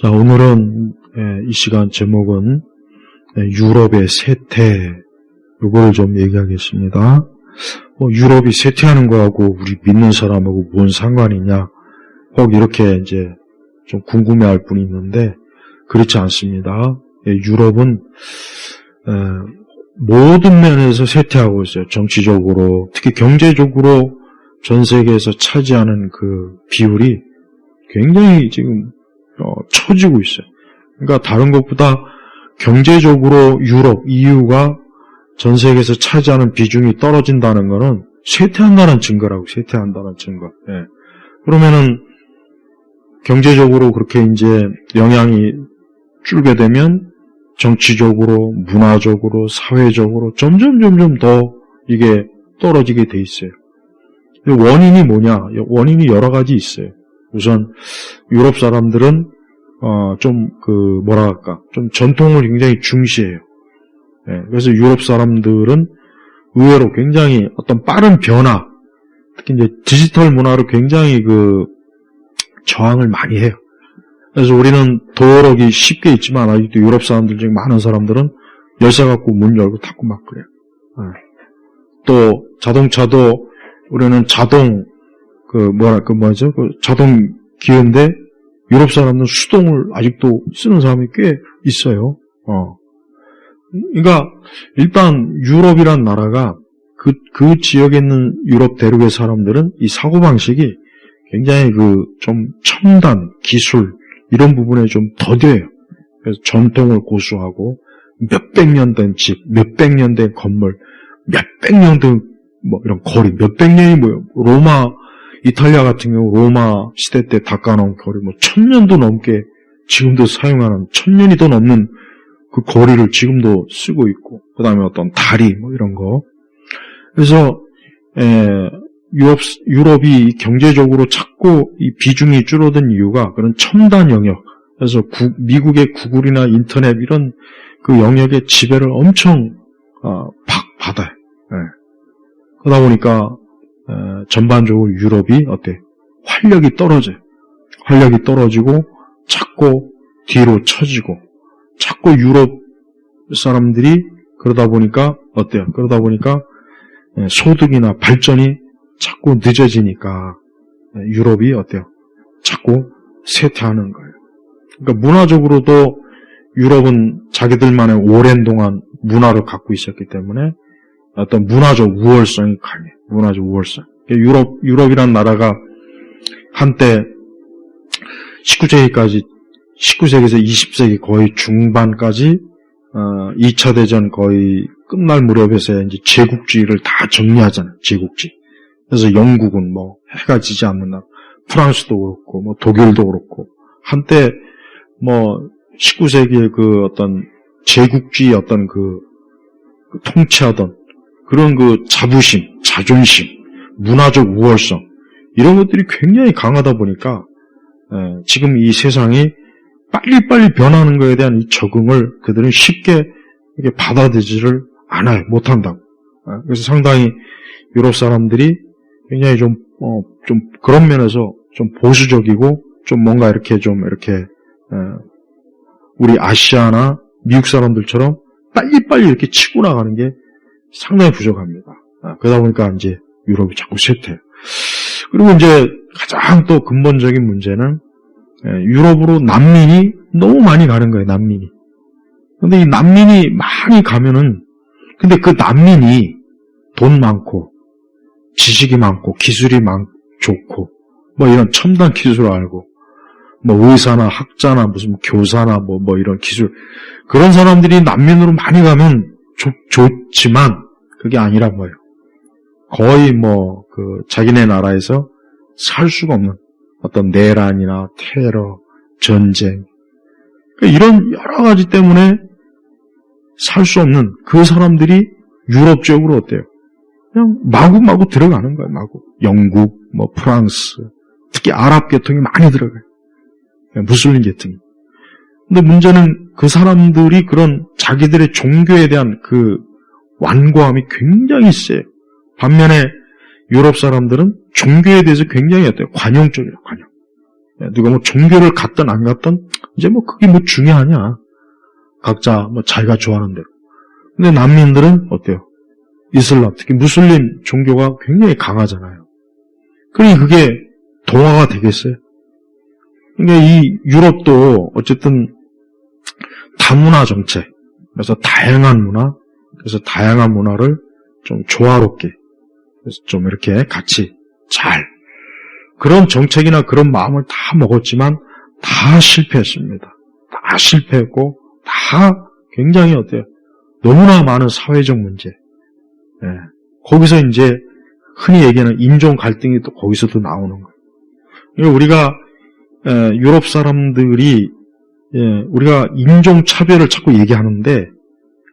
자, 오늘은 이 시간 제목은 유럽의 쇠퇴, 요거를 좀 얘기하겠습니다. 유럽이 쇠퇴하는 거하고 우리 믿는 사람하고 뭔 상관이냐, 혹 이렇게 이제 좀 궁금해할 분이 있는데 그렇지 않습니다. 유럽은 모든 면에서 쇠퇴하고 있어요. 정치적으로, 특히 경제적으로 전 세계에서 차지하는 그 비율이 굉장히 지금 처지고 있어요. 그러니까 다른 것보다 경제적으로 유럽, EU가 전 세계에서 차지하는 비중이 떨어진다는 것은 쇠퇴한다는 증거라고, 쇠퇴한다는 증거. 예. 그러면은 경제적으로 그렇게 이제 영향이 줄게 되면 정치적으로, 문화적으로, 사회적으로 점점 더 이게 떨어지게 돼 있어요. 원인이 뭐냐? 원인이 여러 가지 있어요. 우선 유럽 사람들은 좀 좀 전통을 굉장히 중시해요. 예, 그래서 유럽 사람들은 의외로 굉장히 어떤 빠른 변화, 특히 이제 디지털 문화로 굉장히 저항을 많이 해요. 그래서 우리는 도어록이 쉽게 있지만 아직도 유럽 사람들 중에 많은 사람들은 열쇠 갖고 문 열고 닫고 막 그래요. 예. 또 자동차도 우리는 자동 자동 기어인데 유럽 사람은 수동을 아직도 쓰는 사람이 꽤 있어요. 그러니까 일단 유럽이란 나라가 그 지역에 있는 유럽 대륙의 사람들은 이 사고방식이 굉장히 좀 첨단 기술 이런 부분에 좀 더뎌요. 그래서 전통을 고수하고 몇백 년 된 집, 몇백 년 된 건물, 몇백 년 된 이런 거리, 몇백 년이 로마, 이탈리아 같은 경우 로마 시대 때 닦아놓은 거리 1000년도 넘게 지금도 사용하는 1000년이 더 넘는 그 거리를 지금도 쓰고 있고, 그 다음에 어떤 다리 이런 거. 그래서 유럽이 경제적으로 자꾸 이 비중이 줄어든 이유가 그런 첨단 영역, 그래서 미국의 구글이나 인터넷 이런 그 영역의 지배를 엄청 받아요. 그러다 보니까 전반적으로 유럽이 활력이 떨어져요. 활력이 떨어지고 자꾸 뒤로 처지고, 자꾸 유럽 사람들이 그러다 보니까 소득이나 발전이 자꾸 늦어지니까 유럽이 자꾸 쇠퇴하는 거예요. 그러니까 문화적으로도 유럽은 자기들만의 오랜 동안 문화를 갖고 있었기 때문에 어떤 문화적 우월성이 강해요. 문화적 우월성. 유럽이란 나라가 한때 19세기에서 20세기 거의 중반까지 2차 대전 거의 끝날 무렵에서 이제 제국주의를 다 정리하잖아요. 제국주의. 그래서 영국은 해가 지지 않는 나라, 프랑스도 그렇고 독일도 그렇고 한때 19세기의 어떤 제국주의 어떤 통치하던 그런 자부심, 자존심, 문화적 우월성 이런 것들이 굉장히 강하다 보니까 지금 이 세상이 빨리빨리 변하는 것에 대한 이 적응을 그들은 쉽게 이렇게 받아들이지를 않아요. 못한다고. 그래서 상당히 유럽 사람들이 굉장히 좀 그런 면에서 좀 보수적이고 좀 뭔가 이렇게 우리 아시아나 미국 사람들처럼 빨리빨리 이렇게 치고 나가는 게 상당히 부족합니다. 그러다 보니까 이제 유럽이 자꾸 쇠퇴해요. 그리고 이제 가장 또 근본적인 문제는 유럽으로 난민이 너무 많이 가는 거예요, 난민이. 근데 이 난민이 많이 가면은, 근데 그 난민이 돈 많고, 지식이 많고, 기술이 좋고, 이런 첨단 기술을 알고, 의사나 학자나 무슨 교사나 이런 기술, 그런 사람들이 난민으로 많이 가면 좋지만, 그게 아니란 거예요. 거의 자기네 나라에서 살 수가 없는 어떤 내란이나 테러, 전쟁, 이런 여러 가지 때문에 살 수 없는 그 사람들이 유럽 지역으로 어때요? 그냥 마구 들어가는 거예요, 마구. 영국, 프랑스, 특히 아랍 계통이 많이 들어가요. 무슬림 계통이. 근데 문제는 그 사람들이 그런 자기들의 종교에 대한 완고함이 굉장히 세요. 반면에 유럽 사람들은 종교에 대해서 굉장히 관용적이에요, 관용. 누가 종교를 갖든 안 갖든 이제 뭐 그게 뭐 중요하냐. 각자 뭐 자기가 좋아하는 대로. 근데 난민들은 어때요? 이슬람, 특히 무슬림 종교가 굉장히 강하잖아요. 그러니 그게 동화가 되겠어요? 그러니까 이 유럽도 어쨌든 다문화 정책, 그래서 다양한 문화, 그래서 다양한 문화를 좀 조화롭게, 그래서 좀 이렇게 같이 잘, 그런 정책이나 그런 마음을 다 먹었지만 다 실패했습니다. 다 실패했고, 다 굉장히 어때요? 너무나 많은 사회적 문제. 예. 거기서 이제 흔히 얘기하는 인종 갈등이 또 거기서도 나오는 거예요. 그러니까 우리가 유럽 사람들이 우리가 인종 차별을 자꾸 얘기하는데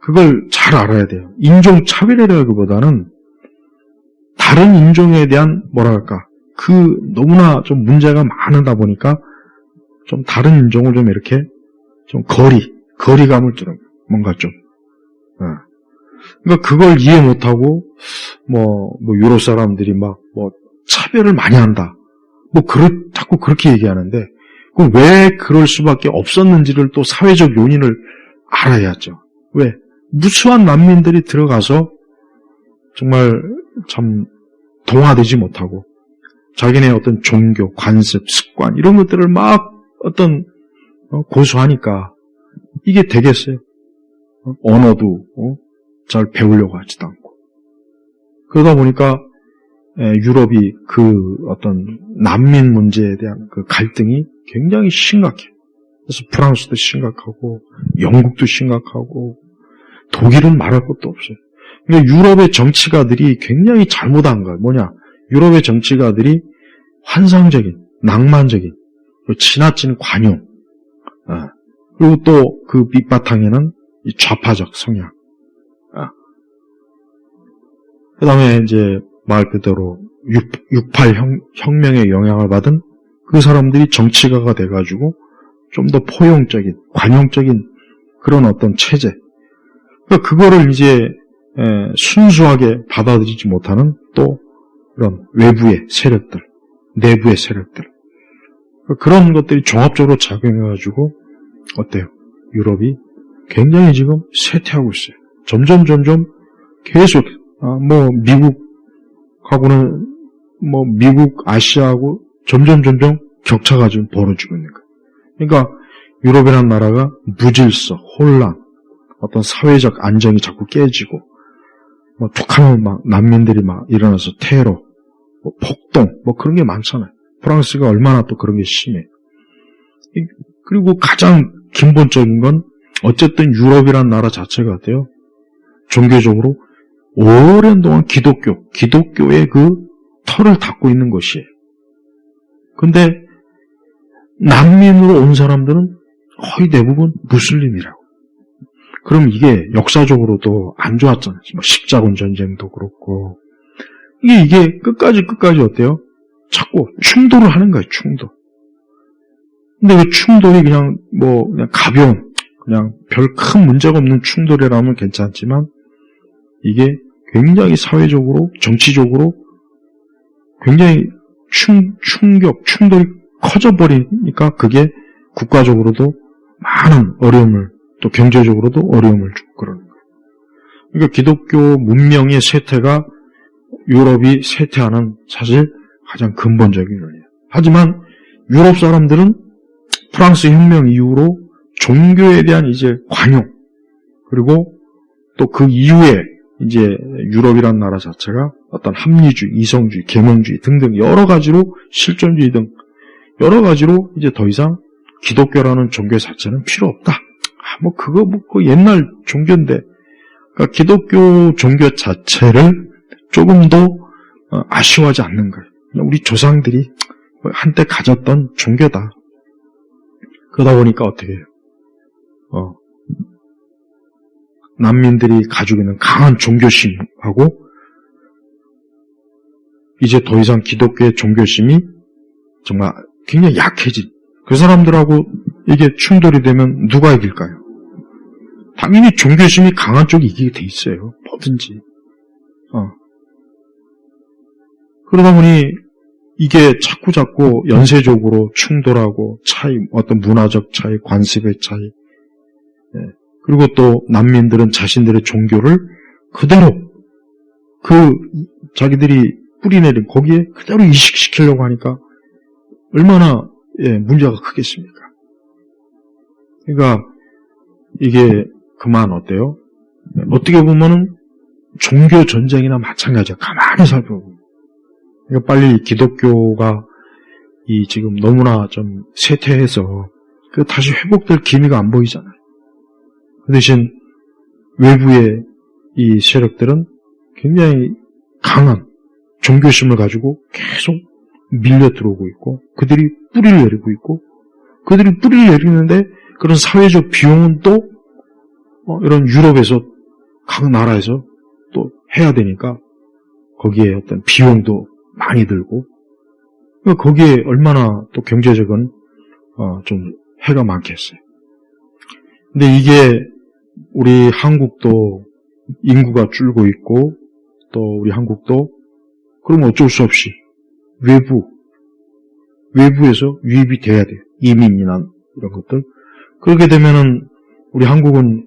그걸 잘 알아야 돼요. 인종 차별이라기보다는 다른 인종에 대한 뭐랄까 그 너무나 좀 문제가 많다 보니까 좀 다른 인종을 좀 이렇게 좀 거리감을 좀 뭔가 좀 그러니까 그걸 이해 못하고 뭐 유럽 사람들이 막 뭐 차별을 많이 한다. 자꾸 그렇게 얘기하는데 그 왜 그럴 수밖에 없었는지를 또 사회적 요인을 알아야죠. 왜? 무수한 난민들이 들어가서 정말 참 동화되지 못하고 자기네 어떤 종교, 관습, 습관 이런 것들을 막 어떤 고수하니까 이게 되겠어요. 언어도 잘 배우려고 하지도 않고. 그러다 보니까 유럽이 그 어떤 난민 문제에 대한 그 갈등이 굉장히 심각해요. 그래서 프랑스도 심각하고 영국도 심각하고 독일은 말할 것도 없어요. 그러니까 유럽의 정치가들이 굉장히 잘못한 거예요. 뭐냐? 유럽의 정치가들이 환상적인, 낭만적인, 지나친 관용, 그리고 또 그 밑바탕에는 좌파적 성향. 그 다음에 이제 말 그대로 68 혁명의 영향을 받은 그 사람들이 정치가가 돼가지고 좀 더 포용적인, 관용적인 그런 어떤 체제. 그러니까 그거를 이제 순수하게 받아들이지 못하는 또 그런 외부의 세력들, 내부의 세력들. 그런 것들이 종합적으로 작용해가지고 어때요? 유럽이 굉장히 지금 쇠퇴하고 있어요. 점점 계속 미국하고는 미국, 아시아하고 점점 격차가 지금 벌어지고 있는 거예요. 그러니까 유럽이라는 나라가 무질서, 혼란, 어떤 사회적 안정이 자꾸 깨지고 툭하면 막 난민들이 막 일어나서 테러, 폭동 그런 게 많잖아요. 프랑스가 얼마나 또 그런 게 심해요. 그리고 가장 근본적인 건 어쨌든 유럽이라는 나라 자체가 어때요? 종교적으로 오랜 동안 기독교의 그 털을 닦고 있는 것이에요. 근데 난민으로 온 사람들은 거의 대부분 무슬림이라고. 그럼 이게 역사적으로도 안 좋았잖아요. 십자군 전쟁도 그렇고. 이게 끝까지 어때요? 자꾸 충돌을 하는 거예요, 충돌. 근데 그 충돌이 그냥 가벼운, 그냥 별 큰 문제가 없는 충돌이라면 괜찮지만, 이게 굉장히 사회적으로, 정치적으로 굉장히 충돌이 커져버리니까 그게 국가적으로도 많은 어려움을, 또 경제적으로도 어려움을 주고 그러는 거예요. 그러니까 기독교 문명의 쇠퇴가 유럽이 쇠퇴하는 사실 가장 근본적인 요인이에요. 하지만 유럽 사람들은 프랑스 혁명 이후로 종교에 대한 이제 관용, 그리고 또 그 이후에 이제 유럽이라는 나라 자체가 어떤 합리주의, 이성주의, 계몽주의 등등 여러 가지로 실존주의 등 여러 가지로 이제 더 이상 기독교라는 종교 자체는 필요 없다. 그거 옛날 종교인데, 그러니까 기독교 종교 자체를 조금 더 아쉬워하지 않는 거예요. 우리 조상들이 한때 가졌던 종교다. 그러다 보니까 어떻게 해요? 난민들이 가지고 있는 강한 종교심하고 이제 더 이상 기독교의 종교심이 정말 굉장히 약해진 그 사람들하고 이게 충돌이 되면 누가 이길까요? 당연히 종교심이 강한 쪽이 이기게 돼 있어요. 뭐든지. 그러다 보니 이게 자꾸 연쇄적으로 충돌하고 차이, 어떤 문화적 차이, 관습의 차이, 그리고 또 난민들은 자신들의 종교를 그대로 자기들이 뿌리내린 거기에 그대로 이식시키려고 하니까 얼마나 문제가 크겠습니까? 그러니까 이게 그만 어때요? 어떻게 보면은 종교 전쟁이나 마찬가지야. 가만히 살펴보면. 그러니까 빨리 기독교가 지금 너무나 좀 쇠퇴해서 다시 회복될 기미가 안 보이잖아요. 그 대신 외부의 이 세력들은 굉장히 강한 종교심을 가지고 계속 밀려 들어오고 있고 그들이 뿌리를 내리고 있고 그들이 뿌리를 내리는데 그런 사회적 비용은 또 이런 유럽에서 각 나라에서 또 해야 되니까 거기에 어떤 비용도 많이 들고 거기에 얼마나 또 경제적인 좀 해가 많겠어요. 근데 이게 우리 한국도 인구가 줄고 있고 또 우리 한국도 그러면 어쩔 수 없이 외부에서 유입이 돼야 돼요. 이민이나 이런 것들. 그렇게 되면은 우리 한국은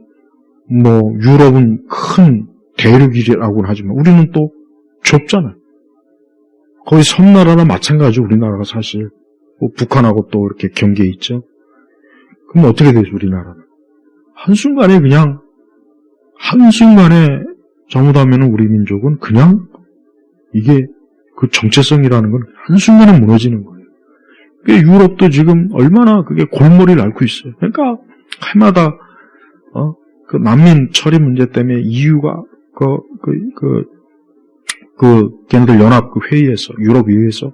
유럽은 큰 대륙이라고는 하지만 우리는 또 좁잖아요. 거의 섬나라나 마찬가지 우리나라가 사실 북한하고 또 이렇게 경계에 있죠. 그럼 어떻게 되죠 우리나라는? 한순간에 잘못하면 우리 민족은 그냥 이게 그 정체성이라는 건 한순간에 무너지는 거예요. 유럽도 지금 얼마나 그게 골머리를 앓고 있어요. 그러니까 해마다 그 난민 처리 문제 때문에 EU가 걔네들 연합 회의에서 유럽 의회에서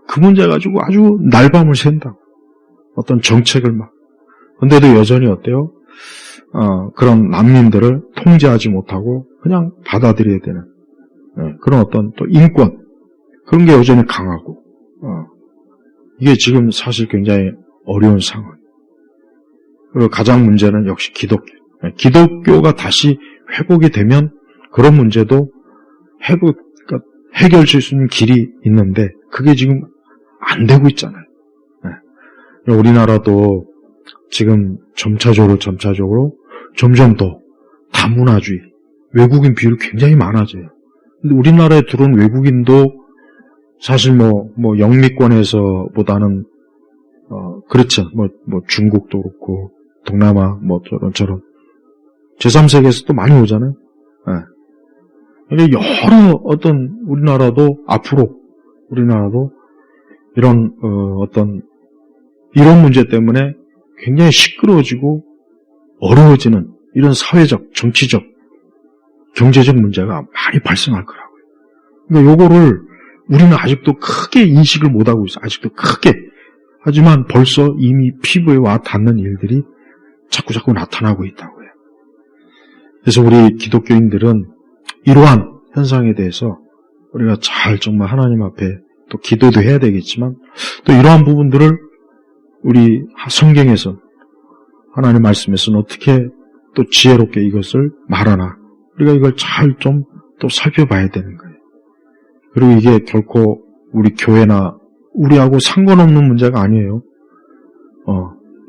그 문제 가지고 아주 날밤을 샌다. 어떤 정책을 막. 근데도 여전히 어때요? 그런 난민들을 통제하지 못하고 그냥 받아들여야 되는 그런 어떤 또 인권 그런 게 여전히 강하고 이게 지금 사실 굉장히 어려운 상황. 그리고 가장 문제는 역시 기독교. 기독교가 다시 회복이 되면 그런 문제도 해결될 수 있는 길이 있는데 그게 지금 안 되고 있잖아요. 우리나라도 지금 점차적으로 점점 더 다문화주의, 외국인 비율이 굉장히 많아져요. 근데 우리나라에 들어온 외국인도 사실 영미권에서보다는 그렇죠. 중국도 그렇고 동남아 저런 제3세계에서 또 많이 오잖아요. 여러 어떤 우리나라도 앞으로 이런 이런 문제 때문에 굉장히 시끄러워지고 어려워지는 이런 사회적, 정치적, 경제적 문제가 많이 발생할 거라고요. 그러니까 요거를 우리는 아직도 크게 인식을 못하고 있어요. 아직도 크게. 하지만 벌써 이미 피부에 와 닿는 일들이 자꾸 나타나고 있다고요. 그래서 우리 기독교인들은 이러한 현상에 대해서 우리가 잘 정말 하나님 앞에 또 기도도 해야 되겠지만 또 이러한 부분들을 우리 성경에서 하나님 말씀에서는 어떻게 또 지혜롭게 이것을 말하나 우리가 이걸 잘 좀 또 살펴봐야 되는 거예요. 그리고 이게 결코 우리 교회나 우리하고 상관없는 문제가 아니에요.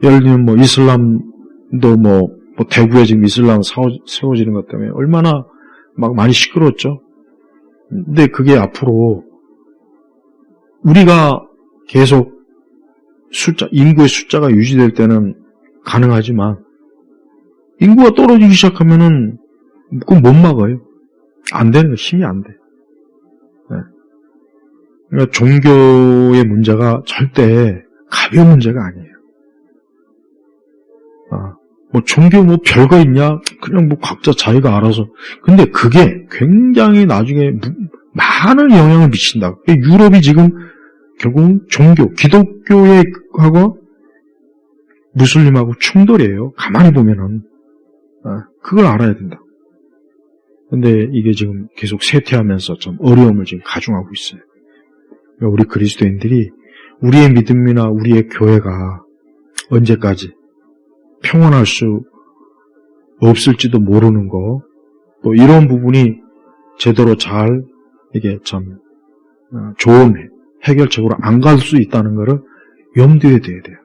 예를 들면 이슬람도 대구에 지금 이슬람 세워지는 것 때문에 얼마나 막 많이 시끄러웠죠. 근데 그게 앞으로 우리가 계속 인구의 숫자가 유지될 때는 가능하지만 인구가 떨어지기 시작하면은 그건 못 막아요. 안 되는 거 힘이 안 돼. 그러니까 종교의 문제가 절대 가벼운 문제가 아니에요. 종교 별거 있냐? 그냥 각자 자기가 알아서. 근데 그게 굉장히 나중에 많은 영향을 미친다. 유럽이 지금 결국은 기독교하고 무슬림하고 충돌이에요. 가만히 보면은. 그걸 알아야 된다. 근데 이게 지금 계속 쇠퇴하면서 좀 어려움을 지금 가중하고 있어요. 우리 그리스도인들이 우리의 믿음이나 우리의 교회가 언제까지 평온할 수 없을지도 모르는 거, 또 이런 부분이 제대로 잘 이게 참 좋은 해결책으로 안 갈 수 있다는 것을 염두에 둬야 돼요.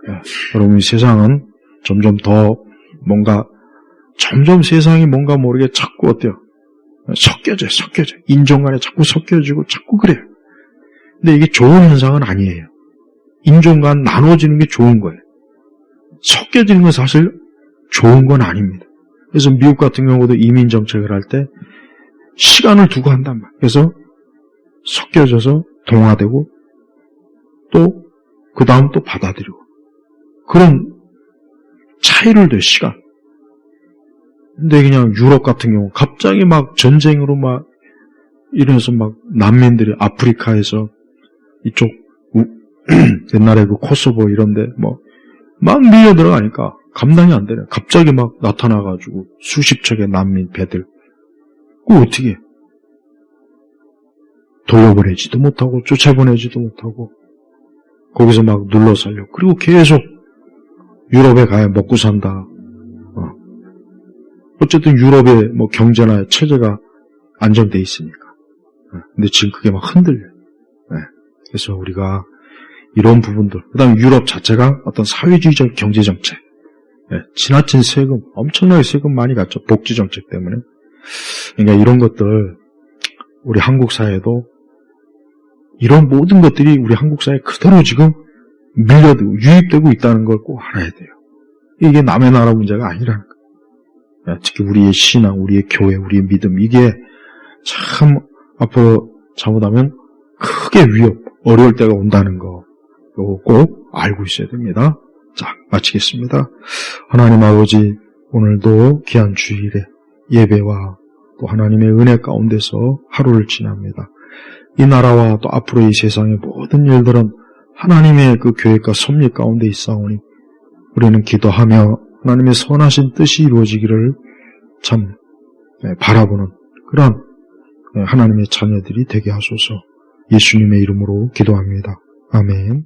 예. 여러분, 세상은 점점 세상이 뭔가 모르게 자꾸 어때요? 섞여져요. 인종 간에 자꾸 섞여지고 자꾸 그래요. 근데 이게 좋은 현상은 아니에요. 인종 간 나눠지는 게 좋은 거예요. 섞여지는 건 사실 좋은 건 아닙니다. 그래서 미국 같은 경우도 이민 정책을 할 때 시간을 두고 한단 말이에요. 그래서 섞여져서 동화되고 또 그 다음 또 받아들이고 그런 차이를 둬요. 시간. 근데 그냥 유럽 같은 경우 갑자기 막 전쟁으로 막 이래서 막 난민들이 아프리카에서 이쪽 옛날에 그 코소보 이런데 막 밀려 들어가니까 감당이 안 되네. 갑자기 막 나타나가지고 수십 척의 난민 배들. 그거 어떻게 해? 돌려보내지도 못하고 쫓아보내지도 못하고 거기서 막 눌러 살려. 그리고 계속 유럽에 가야 먹고 산다. 어쨌든 유럽의 경제나 체제가 안정돼 있으니까. 근데 지금 그게 막 흔들려요. 그래서 우리가 이런 부분들, 그 다음에 유럽 자체가 어떤 사회주의적 경제정책, 지나친 세금, 엄청나게 세금 많이 갔죠. 복지정책 때문에. 그러니까 이런 것들, 우리 한국 사회도 이런 모든 것들이 우리 한국 사회에 그대로 지금 밀려들고 유입되고 있다는 걸 꼭 알아야 돼요. 이게 남의 나라 문제가 아니라는 거예요. 특히 우리의 신앙, 우리의 교회, 우리의 믿음, 이게 참 앞으로 잘못하면 크게 어려울 때가 온다는 거, 이거 꼭 알고 있어야 됩니다. 자, 마치겠습니다. 하나님 아버지, 오늘도 귀한 주일에 예배와 또 하나님의 은혜 가운데서 하루를 지납니다. 이 나라와 또 앞으로 이 세상의 모든 일들은 하나님의 그 계획과 섭리 가운데 있사오니 우리는 기도하며 하나님의 선하신 뜻이 이루어지기를 참 바라보는 그런 하나님의 자녀들이 되게 하소서. 예수님의 이름으로 기도합니다. 아멘.